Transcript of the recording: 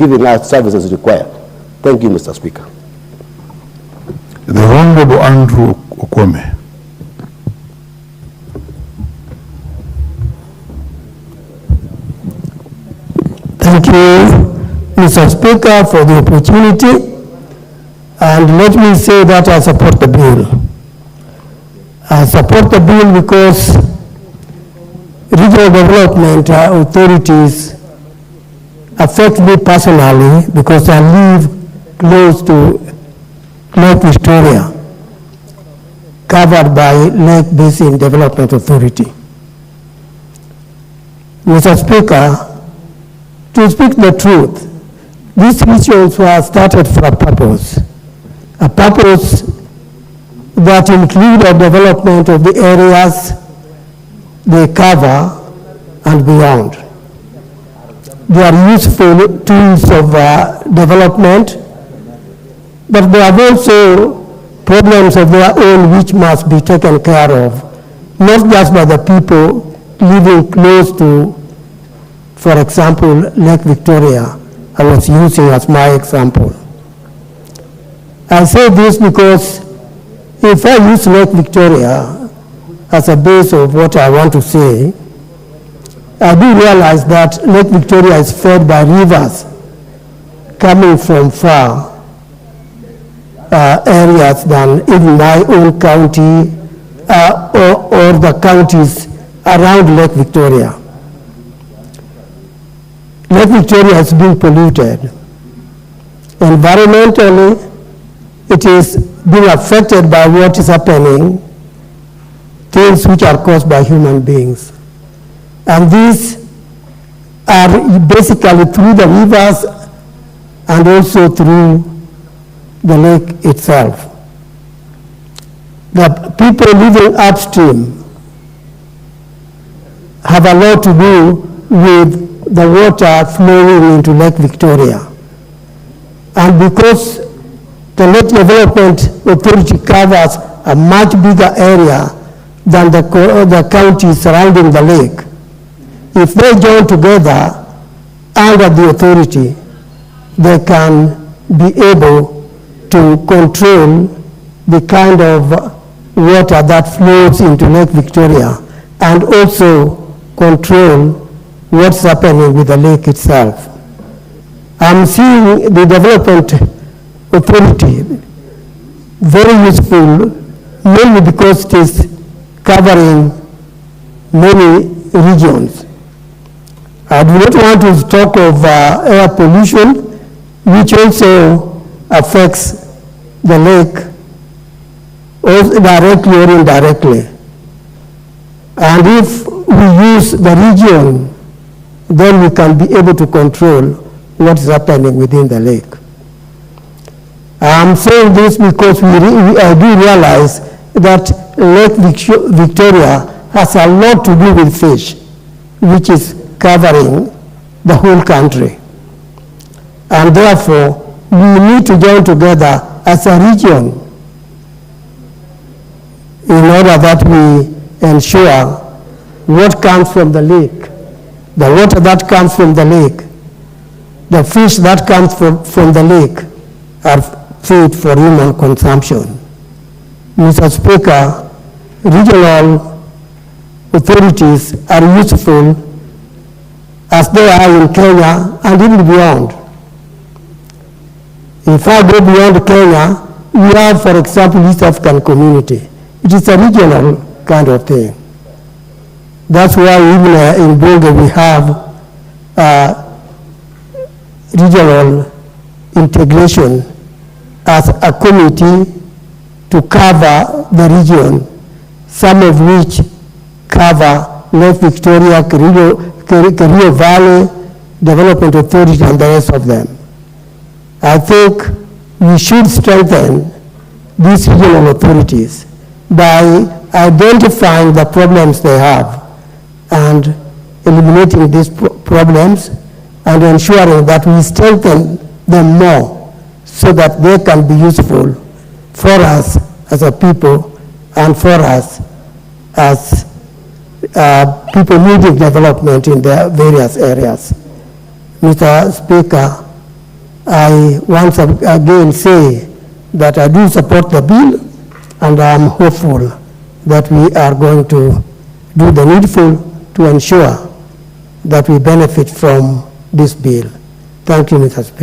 giving us services required. Thank you, Mr. Speaker. The Honorable Andrew Okwame. Thank you, Mr. Speaker, for the opportunity. And let me say that I support the bill. I support the bill because regional development authorities affect me personally because I live close to Lake Victoria, covered by Lake Basin Development Authority. Mr. Speaker, to speak the truth, these rituals were started for a purpose that include the development of the areas they cover and beyond. They are useful tools of development, but they have also problems of their own which must be taken care of, not just by the people living close to, for example, Lake Victoria. I was using as my example. I say this because if I use Lake Victoria as a base of what I want to say, I do realize that Lake Victoria is fed by rivers coming from far areas than even my own county or the counties around Lake Victoria. Lake Victoria has been polluted. Environmentally, it is being affected by what is happening, things which are caused by human beings. And these are basically through the rivers and also through the lake itself. The people living upstream have a lot to do with the water flowing into Lake Victoria. And because the Lake Development Authority covers a much bigger area than the counties surrounding the lake, if they join together under the authority, they can be able to control the kind of water that flows into Lake Victoria and also control what's happening with the lake itself. I'm seeing the Development Authority very useful, mainly because it is covering many regions. I do not want to talk of air pollution, which also affects the lake, directly or indirectly. And if we use the region, then we can be able to control what is happening within the lake. I'm saying this because I do realize that Lake Victoria has a lot to do with fish, which is covering the whole country. And therefore, we need to join together as a region in order that we ensure what comes from the lake, the water that comes from the lake, the fish that comes from the lake are fit for human consumption. Mr. Speaker, regional authorities are useful as they are in Kenya and even beyond. If I go beyond Kenya, we have, for example, East African Community. It is a regional kind of thing. That's why even in Bongo we have regional integration as a committee to cover the region, some of which cover Lake Victoria, Kerio Valley, Development Authority, and the rest of them. I think we should strengthen these regional authorities by identifying the problems they have and eliminating these problems and ensuring that we strengthen them more so that they can be useful for us as a people and for us as people needing development in their various areas. Mr. Speaker, I once again say that I do support the bill, and I am hopeful that we are going to do the needful to ensure that we benefit from this bill. Thank you, Mr. Speaker.